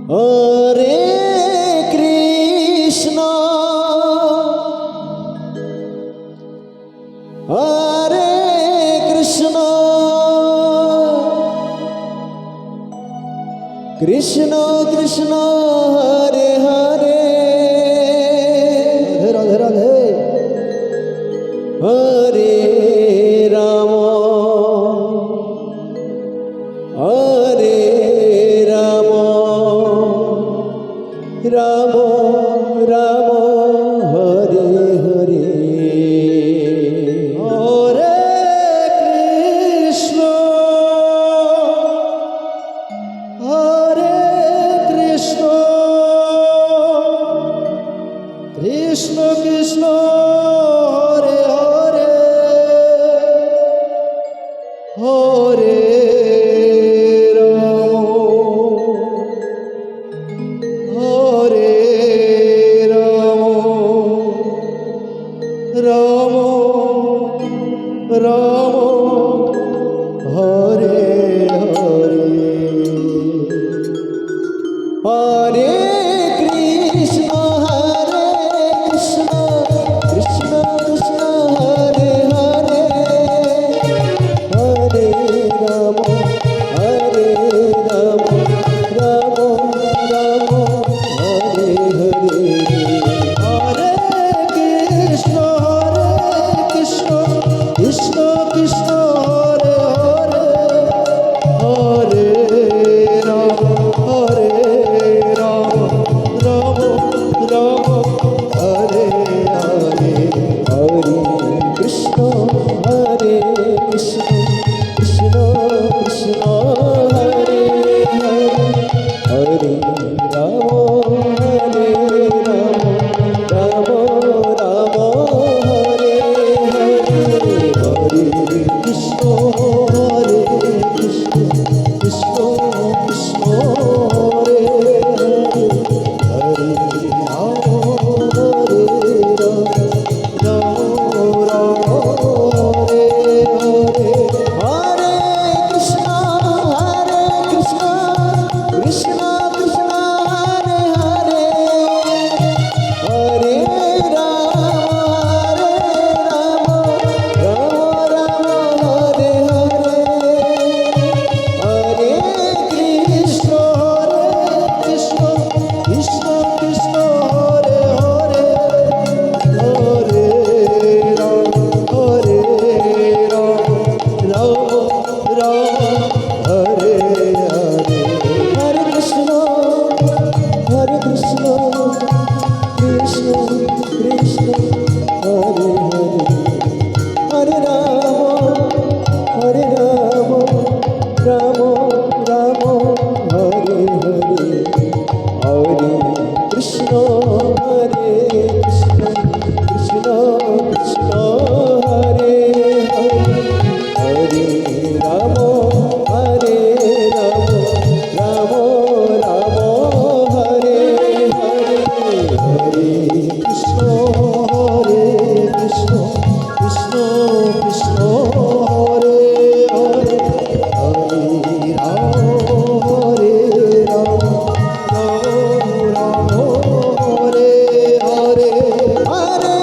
Hare Krishna Hare Krishna Krishna Krishna Hare Hare Radhe Radhe Hare Ram Hare Ram Ram Ram Hare Hare Hare Krishna Hare Krishna Krishna Krishna Hare Hare Hare Ram Ram Hare Hare Hare Krishna Hare Krishna Krishna Krishna Hare Hare Hare Ram Hare Ram Ram Ram Hare Hare Krishna Krishna Hare Hare Hare Ram Ram Ram Hare Hare Hare Krishna Hare Krishna Krishna Krishna Hare Hare Hare Ram Hare Ram Ram Ram Hare Hare Krishna Hare Krishna Krishna Krishna Hare Hare Hare Ram Hare Ram Ram Ram Hare Hare Hare Krishna Krishna Krishna Hare Hare Hare Ram Ram Ram Hare Hare Hare Krishna Krishna Krishna Krishna Hare Hare Hare Ram Ram Ram Hare Hare Hare Krishna Krishna Krishna Krishna Hare Hare Hare Ram Ram Ram Hare Hare Hare Krishna Hare Krishna Krishna Krishna Hare Hare Hare Ram Ram Ram Hare Hare Hare Krishna Krishna Krishna Krishna Hare Hare Hare Ram Ram Hare Hare Hare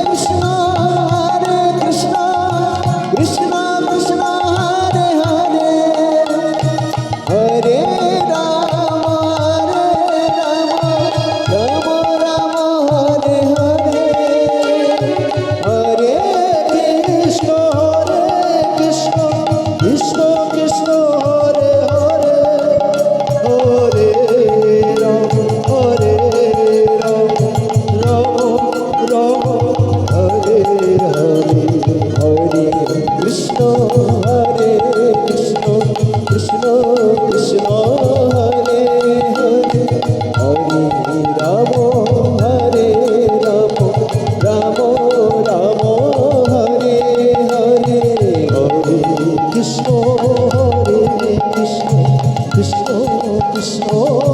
Krishna Krishna Krishna Krishna Hare Hare Hare Ram Ram Ram Hare Hare Hare Krishna Krishna Krishna Krishna Hare Hare Hare Ram Ram Ram Hare Hare Hare Krishna Krishna Krishna Krishna Hare Hare Hare Ram Ram Ram Hare Hare Hare Krishna Krishna Krishna Krishna